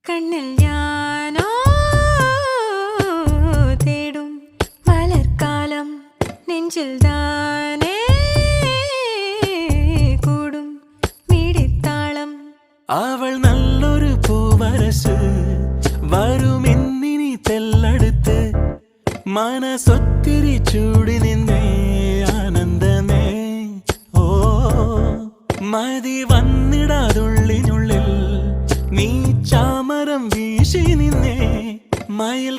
കണ്ണിൽ ഞാനോ തേടും മലർക്കാലം നെഞ്ചിൽ താനേ കൂടും വീടിത്താളം. അവൾ നല്ലൊരു പൂവരസ് വരുമെന്നിനി തെല്ലടുത്ത് മനസ്സൊത്തിരി ചൂടി നിന്നേ ആനന്ദമേ. ഓ മതി വന്നിടാതുള്ളിനുള്ളിൽ നീ ചാമരം വീശി നിന്നേ മയിൽ